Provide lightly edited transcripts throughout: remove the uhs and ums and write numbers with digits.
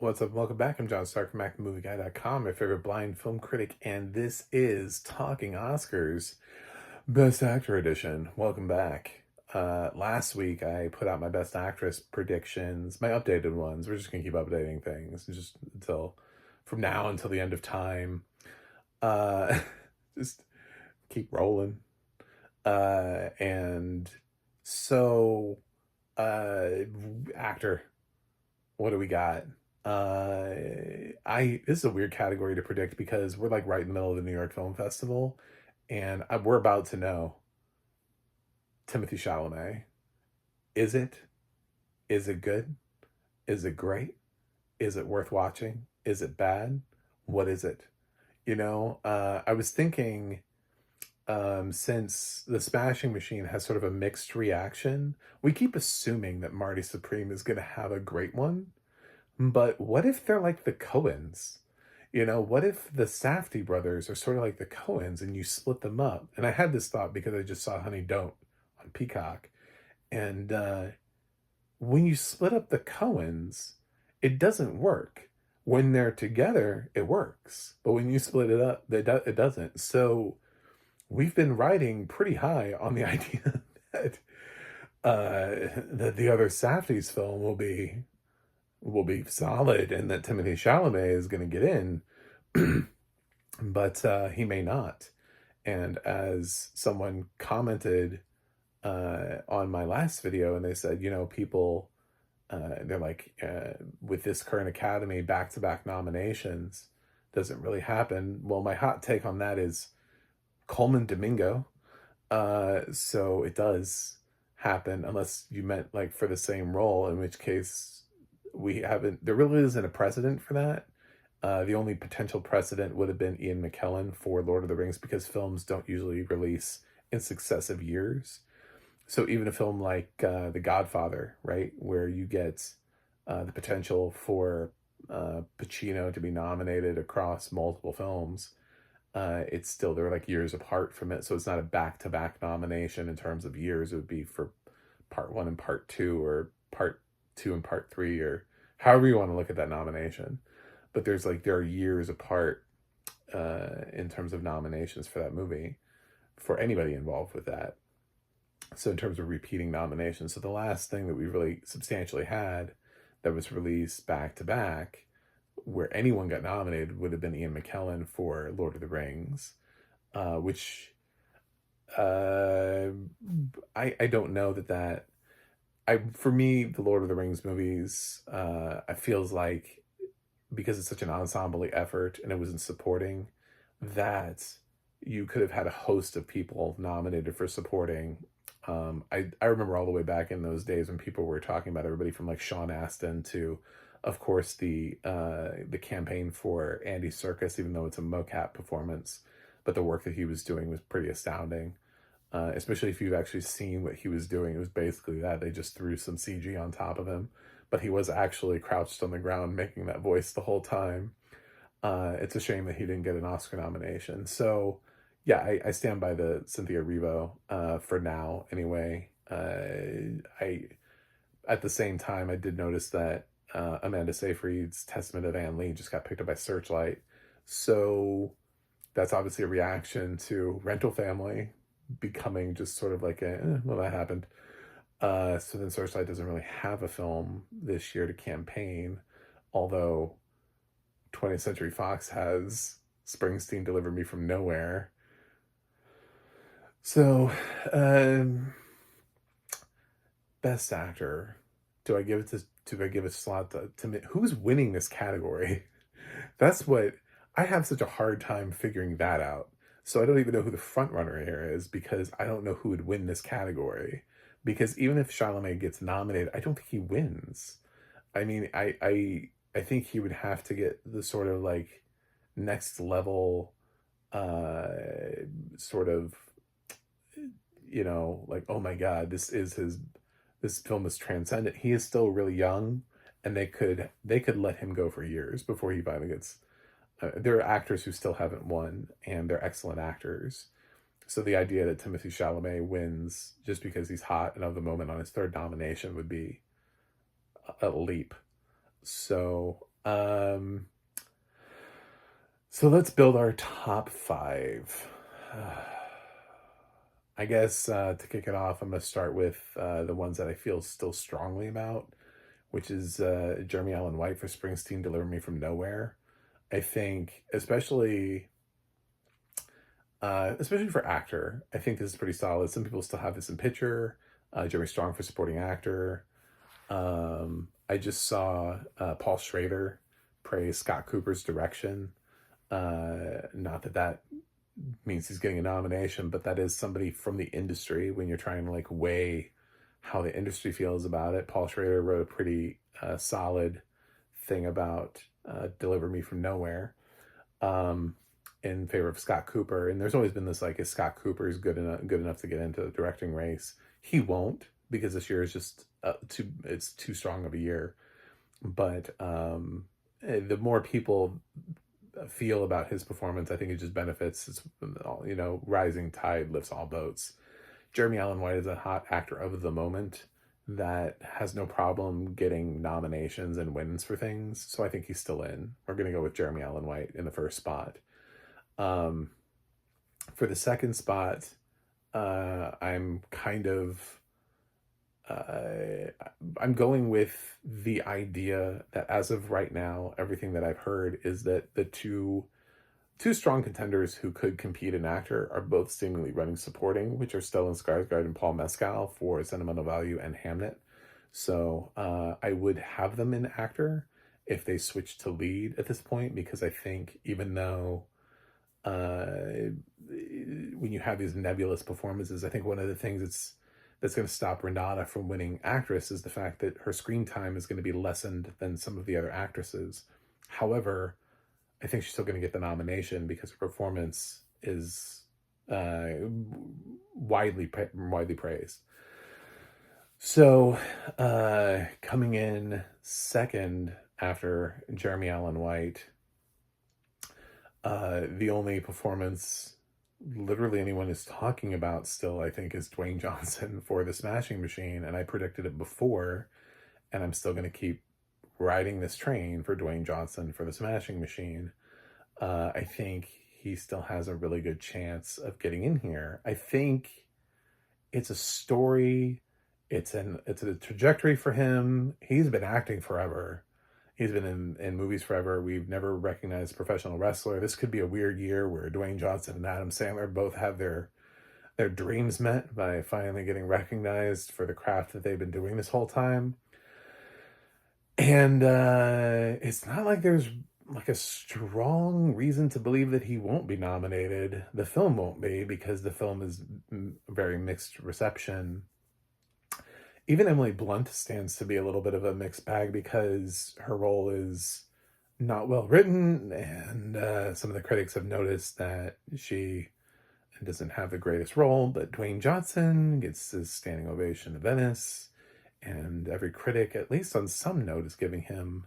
What's up? Welcome back. I'm John Stark from MacTheMovieGuy.com, your favorite blind film critic, and this is Talking Oscars, Best Actor Edition. Welcome back. Last week I put out my Best Actress predictions, my updated ones. We're just gonna keep updating things just until from now until the end of time. Uh, just keep rolling. And so, uh, actor, what do we got? Uh, this is a weird category to predict because we're like right in the middle of the New York Film Festival, and we're about to know Timothy Chalamet. Is it? Is it good? Is it great? Is it worth watching? Is it bad? What is it? I was thinking, since the Smashing Machine has sort of a mixed reaction, we keep assuming that Marty Supreme is going to have a great one. But what if they're like the Coens? What if the Safdie brothers are sort of like the Coens and you split them up? And I had this thought because I just saw Honey Don't on Peacock. And when you split up the Coens, it doesn't work. When they're together, it works. But when you split it up, it doesn't. So we've been riding pretty high on the idea that that the other Safdie's film will be solid and that Timothy Chalamet is going to get in, but he may not. And as someone commented on my last video, and they said, people, they're like, with this current Academy back-to-back nominations, doesn't really happen. Well, my hot take on that is Coleman Domingo. So it does happen, unless you meant like for the same role, in which case there really isn't a precedent for that. The only potential precedent would have been Ian McKellen for Lord of the Rings, because films don't usually release in successive years. So even a film like The Godfather, right, where you get the potential for Pacino to be nominated across multiple films, it's still, they're like years apart from it. So it's not a back-to-back nomination in terms of years. It would be for part one and part two, or part two and part three, or however you want to look at that nomination. But there are years apart in terms of nominations for that movie for anybody involved with that. So in terms of repeating nominations, so the last thing that we really substantially had that was released back to back where anyone got nominated would have been Ian McKellen for Lord of the Rings, which I don't know that for me, the Lord of the Rings movies, it feels like, because it's such an ensemble effort and it was in supporting, that you could have had a host of people nominated for supporting. I remember all the way back in those days when people were talking about everybody from like Sean Astin to, of course, the campaign for Andy Serkis, even though it's a mocap performance, but the work that he was doing was pretty astounding. Especially if you've actually seen what he was doing. It was basically that they just threw some CG on top of him, but he was actually crouched on the ground making that voice the whole time. It's a shame that he didn't get an Oscar nomination. So yeah, I stand by the Cynthia Erivo for now anyway. I At the same time, I did notice that Amanda Seyfried's Testament of Anne Lee just got picked up by Searchlight. So that's obviously a reaction to Rental Family becoming just sort of like well, that happened. So then Searchlight doesn't really have a film this year to campaign, although 20th Century Fox has Springsteen Deliver Me From Nowhere. So, best actor. Do I give a slot to who's winning this category? That's what I have such a hard time figuring that out. So I don't even know who the front runner here is, because I don't know who would win this category. Because even if Chalamet gets nominated, I don't think he wins. I mean, I think he would have to get the sort of like next level sort of, like, oh my God, this film is transcendent. He is still really young, and they could let him go for years before he finally gets. There are actors who still haven't won, and they're excellent actors. So the idea that Timothy Chalamet wins just because he's hot and of the moment on his third nomination would be a leap. So Um, so let's build our top five. I guess to kick it off, I'm going to start with the ones that I feel still strongly about, which is Jeremy Allen White for Springsteen, Deliver Me from Nowhere. I think, especially for actor, I think this is pretty solid. Some people still have this in picture. Jeremy Strong for supporting actor. I just saw Paul Schrader praise Scott Cooper's direction. Not that that means he's getting a nomination, but that is somebody from the industry when you're trying to like weigh how the industry feels about it. Paul Schrader wrote a pretty solid thing about Deliver Me from Nowhere in favor of Scott Cooper. And there's always been this like, is Scott Cooper is good enough to get into the directing race? He won't, because this year is just it's too strong of a year. But the more people feel about his performance, I think it just benefits. It's, rising tide lifts all boats. Jeremy Allen White is a hot actor of the moment that has no problem getting nominations and wins for things. So I think he's still in. We're going to go with Jeremy Allen White in the first spot. For the second spot, I'm going with the idea that as of right now, everything that I've heard is that the two strong contenders who could compete in actor are both seemingly running supporting, which are Stellan Skarsgård and Paul Mescal for Sentimental Value and Hamnet. So I would have them in actor if they switch to lead at this point, because I think even though when you have these nebulous performances, I think one of the things that's going to stop Renata from winning actress is the fact that her screen time is going to be lessened than some of the other actresses. However, I think she's still going to get the nomination because her performance is widely praised. So coming in second after Jeremy Allen White, the only performance literally anyone is talking about still, I think, is Dwayne Johnson for The Smashing Machine. And I predicted it before, and I'm still going to keep riding this train for Dwayne Johnson for The Smashing Machine. I think he still has a really good chance of getting in here. I think it's a story. It's a trajectory for him. He's been acting forever. He's been in movies forever. We've never recognized a professional wrestler. This could be a weird year where Dwayne Johnson and Adam Sandler both have their dreams met by finally getting recognized for the craft that they've been doing this whole time. And it's not like there's like a strong reason to believe that he won't be nominated. The film won't be, because the film is very mixed reception. Even Emily Blunt stands to be a little bit of a mixed bag because her role is not well written, and some of the critics have noticed that she doesn't have the greatest role. But Dwayne Johnson gets his standing ovation in Venice, and every critic, at least on some note, is giving him.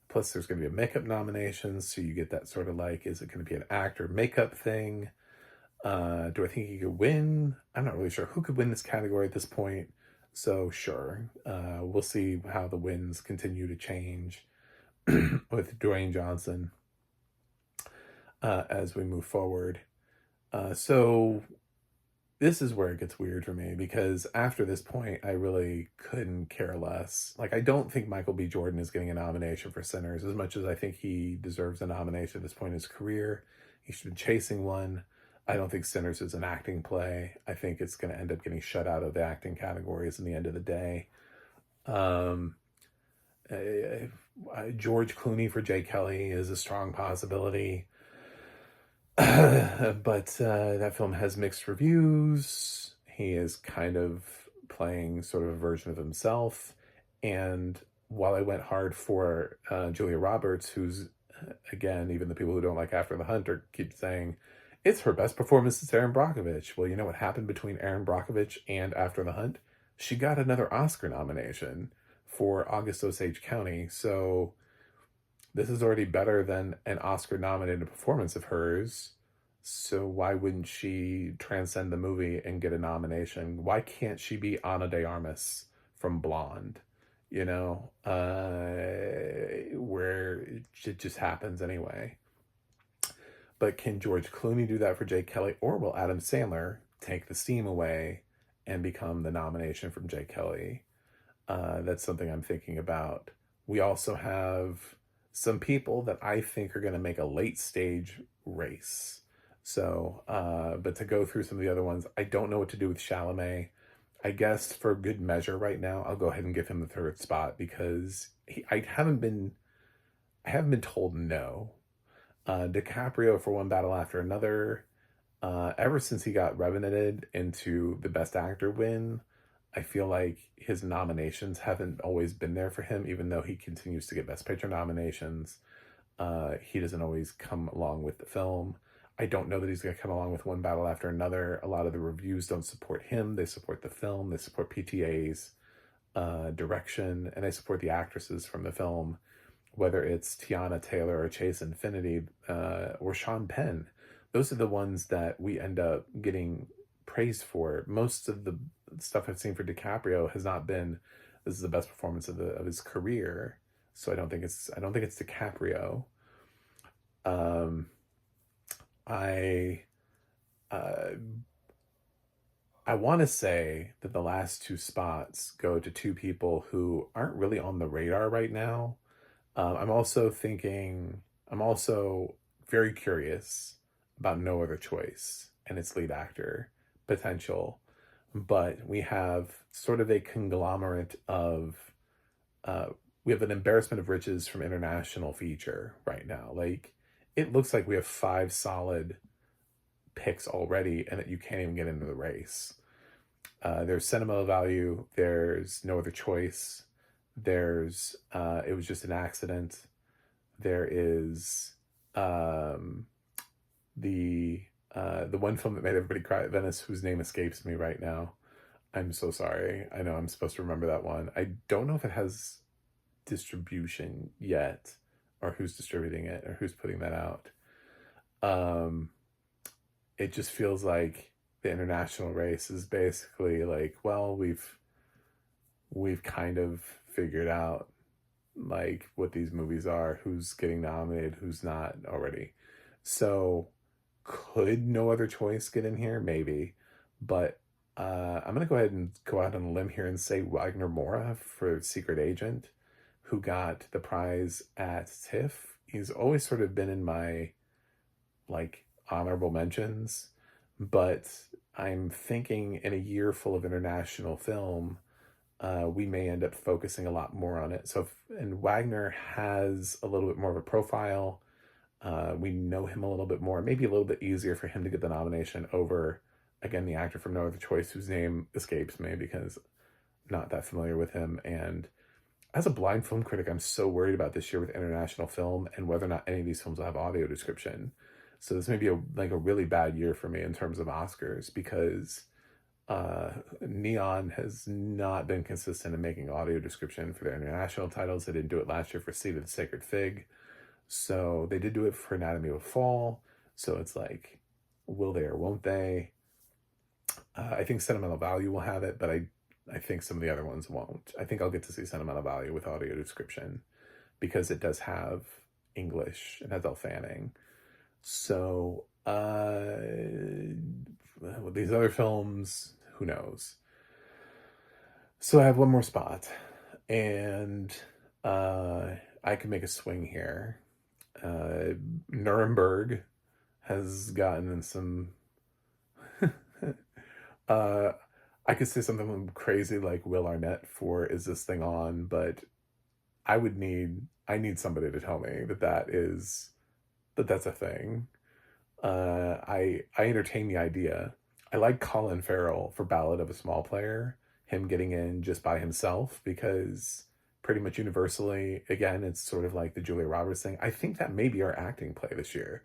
Plus, there's going to be a makeup nomination, so you get that sort of like, is it going to be an actor makeup thing? Do I think he could win? I'm not really sure who could win this category at this point. So sure, we'll see how the wins continue to change with Dwayne Johnson as we move forward. So this is where it gets weird for me, because after this point, I really couldn't care less. Like, I don't think Michael B. Jordan is getting a nomination for Sinners, as much as I think he deserves a nomination at this point in his career. He should be chasing one. I don't think Sinners is an acting play. I think it's going to end up getting shut out of the acting categories in the end of the day. George Clooney for Jay Kelly is a strong possibility. But that film has mixed reviews. He is kind of playing sort of a version of himself. And while I went hard for Julia Roberts, who's, again, even the people who don't like After the Hunt keep saying, it's her best performance since Erin Brockovich. Well, you know what happened between Erin Brockovich and After the Hunt? She got another Oscar nomination for August Osage County. So this is already better than an Oscar-nominated performance of hers. So why wouldn't she transcend the movie and get a nomination? Why can't she be Ana de Armas from Blonde? where it just happens anyway. But can George Clooney do that for Jake Kelly, or will Adam Sandler take the steam away and become the nomination from Jake Kelly? That's something I'm thinking about. We also have some people that I think are going to make a late stage race. So, but to go through some of the other ones, I don't know what to do with Chalamet. I guess for good measure right now, I'll go ahead and give him the third spot because I haven't been told no. DiCaprio for One Battle After Another. Ever since he got revenanted into the Best Actor win, I feel like his nominations haven't always been there for him, even though he continues to get Best Picture nominations. He doesn't always come along with the film. I don't know that he's going to come along with One Battle After Another. A lot of the reviews don't support him. They support the film. They support PTA's direction, and they support the actresses from the film, whether it's Tiana Taylor or Chase Infinity or Sean Penn. Those are the ones that we end up getting praised for. Most of the stuff I've seen for DiCaprio has not been, this is the best performance of his career. So I don't think it's DiCaprio. Um, I uh, I want to say that the last two spots go to two people who aren't really on the radar right now. I'm also very curious about No Other Choice and its lead actor potential. But we have sort of a conglomerate of, uh, we have an embarrassment of riches from international feature right now. Like, it looks like we have five solid picks already and that you can't even get into the race. There's Sentimental Value, there's No Other Choice, there's It Was Just an Accident, there is the one film that made everybody cry at Venice, whose name escapes me right now. I'm so sorry. I know I'm supposed to remember that one. I don't know if it has distribution yet, or who's distributing it, or who's putting that out. Um, it just feels like the international race is basically like, well, we've kind of figured out like what these movies are, who's getting nominated, who's not already. So could No Other Choice get in here? Maybe. But I'm going to go ahead and go out on a limb here and say Wagner Moura for Secret Agent, who got the prize at TIFF. He's always sort of been in my like honorable mentions, but I'm thinking in a year full of international film, we may end up focusing a lot more on it. And Wagner has a little bit more of a profile. We know him a little bit more. Maybe a little bit easier for him to get the nomination over, again, the actor from No Other Choice, whose name escapes me because I'm not that familiar with him. And as a blind film critic, I'm so worried about this year with international film and whether or not any of these films will have audio description. So this may be a really bad year for me in terms of Oscars because Neon has not been consistent in making audio description for their international titles. They didn't do it last year for Seed of the Sacred Fig. So they did do it for Anatomy of a Fall. So it's like, will they or won't they? I think Sentimental Value will have it, but I think some of the other ones won't. I think I'll get to see Sentimental Value with audio description because it does have English. It has Elle Fanning. So with these other films, who knows? So I have one more spot, and I can make a swing here. Nuremberg has gotten in some. I could say something crazy like Will Arnett for "Is This Thing On?" But I need somebody to tell me that's a thing. I entertain the idea. I like Colin Farrell for Ballad of a Small Player, him getting in just by himself, because pretty much universally, again, it's sort of like the Julia Roberts thing. I think that may be our acting play this year.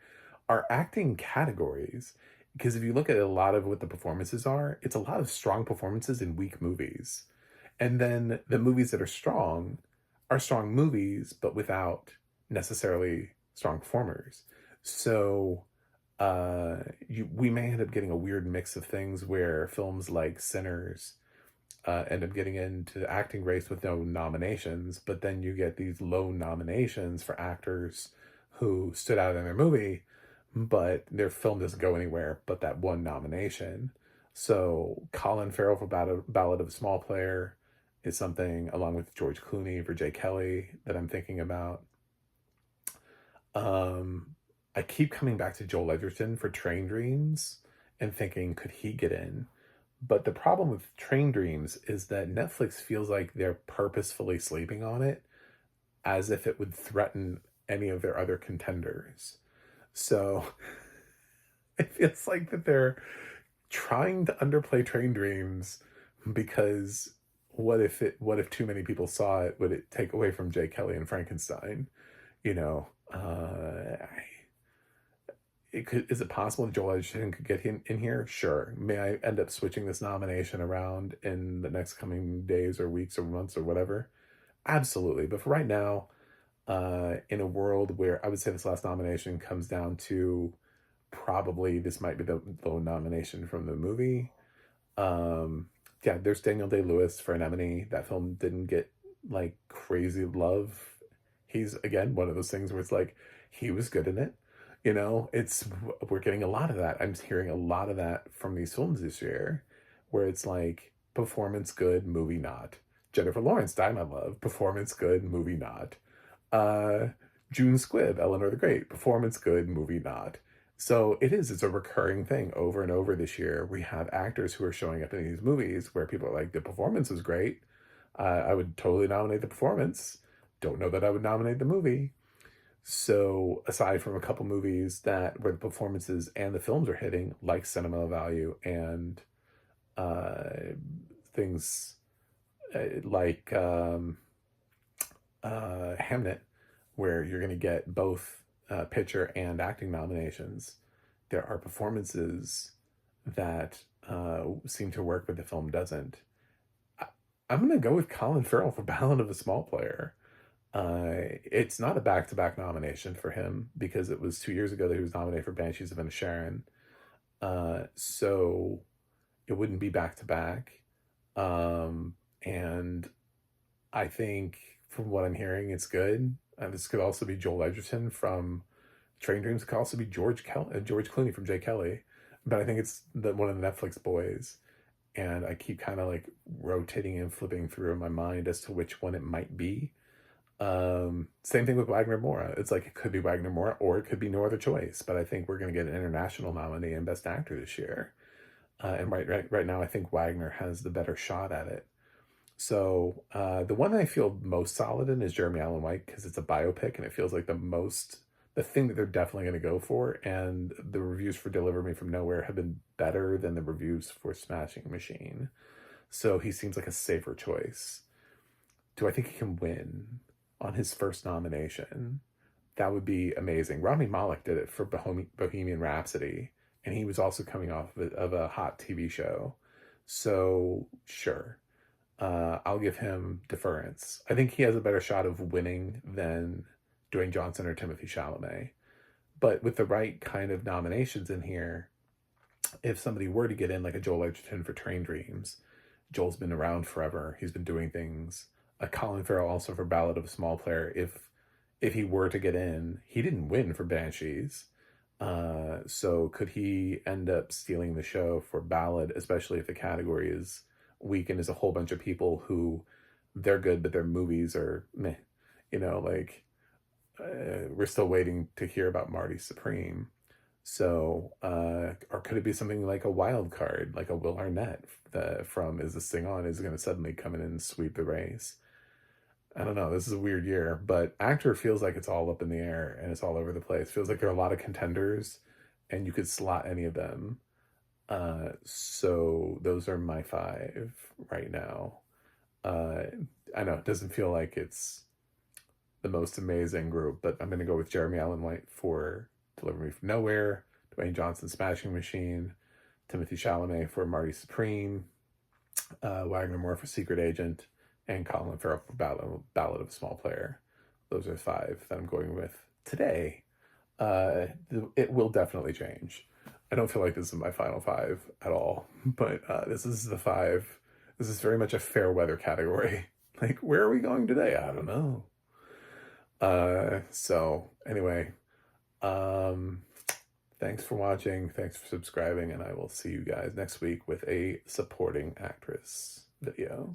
Our acting categories, because if you look at a lot of what the performances are, it's a lot of strong performances in weak movies. And then the movies that are strong movies, but without necessarily strong performers. So we may end up getting a weird mix of things where films like Sinners end up getting into the acting race with no nominations, but then you get these low nominations for actors who stood out in their movie, but their film doesn't go anywhere but that one nomination. So Colin Farrell for Ballad of a Small Player is something, along with George Clooney for Jay Kelly, that I'm thinking about. Um, I keep coming back to Joel Edgerton for Train Dreams and thinking, could he get in? But the problem with Train Dreams is that Netflix feels like they're purposefully sleeping on it as if it would threaten any of their other contenders. So it feels like that they're trying to underplay Train Dreams because what if too many people saw it? Would it take away from Jay Kelly and Frankenstein? You know, is it possible that Joel Edgerton could get him in here? Sure. May I end up switching this nomination around in the next coming days or weeks or months or whatever? Absolutely. But for right now, in a world where I would say this last nomination comes down to probably this might be the low nomination from the movie. Yeah, there's Daniel Day-Lewis for Anemone. That film didn't get like crazy love. He's again one of those things where it's like he was good in it. It's we're getting a lot of that. I'm hearing a lot of that from these films this year, where it's like performance good, movie not. Jennifer Lawrence, Die My Love, performance good, movie not. Uh, June Squibb, Eleanor the Great, performance good, movie not. So it's a recurring thing over and over this year. We have actors who are showing up in these movies where people are like, the performance was great. I would totally nominate the performance. Don't know that I would nominate the movie. So aside from a couple movies that where the performances and the films are hitting, like Cinema Value and uh, things like Hamnet, where you're going to get both picture and acting nominations, there are performances that seem to work, but the film doesn't. I'm going to go with Colin Farrell for Ballad of a Small Player. It's not a back-to-back nomination for him because it was 2 years ago that he was nominated for Banshees of Inisherin. So it wouldn't be back-to-back. And I think from what I'm hearing, it's good. This could also be Joel Edgerton from Train Dreams. It could also be George Clooney from Jay Kelly. But I think it's one of the Netflix boys. And I keep kind of like rotating and flipping through in my mind as to which one it might be. Same thing with Wagner Moura. It's like it could be Wagner Moura or it could be No Other Choice. But I think we're going to get an international nominee and Best Actor this year. And right now, I think Wagner has the better shot at it. So the one I feel most solid in is Jeremy Allen White because it's a biopic and it feels like the thing that they're definitely going to go for. And the reviews for Deliver Me From Nowhere have been better than the reviews for Smashing Machine. So he seems like a safer choice. Do I think he can win on his first nomination? That would be amazing. Rami Malek did it for Bohemian Rhapsody, and he was also coming off of a hot TV show. So sure. I'll give him deference. I think he has a better shot of winning than Dwayne Johnson or Timothy Chalamet. But with the right kind of nominations in here, if somebody were to get in, like a Joel Edgerton for Train Dreams, Joel's been around forever. He's been doing things. A Colin Farrell also for Ballad of a Small Player. If he were to get in, he didn't win for Banshees. So could he end up stealing the show for Ballad, especially if the category is weak and is a whole bunch of people who they're good, but their movies are meh. We're still waiting to hear about Marty Supreme. So, or could it be something like a wild card, like a Will Arnett from Is This Thing On is going to suddenly come in and sweep the race? I don't know. This is a weird year, but actor feels like it's all up in the air and it's all over the place. Feels like there are a lot of contenders and you could slot any of them. So those are my 5 right now. I know it doesn't feel like it's the most amazing group, but I'm going to go with Jeremy Allen White for Deliver Me From Nowhere, Dwayne Johnson, Smashing Machine, Timothy Chalamet for Marty Supreme, Wagner Moore for Secret Agent, and Colin Farrell for Ballad of a Small Player. Those are 5 that I'm going with today. It will definitely change. I don't feel like this is my final 5 at all, but this is the 5 This is very much a fair weather category. Like, where are we going today? I don't know. So anyway, um, thanks for watching. Thanks for subscribing. And I will see you guys next week with a supporting actress video.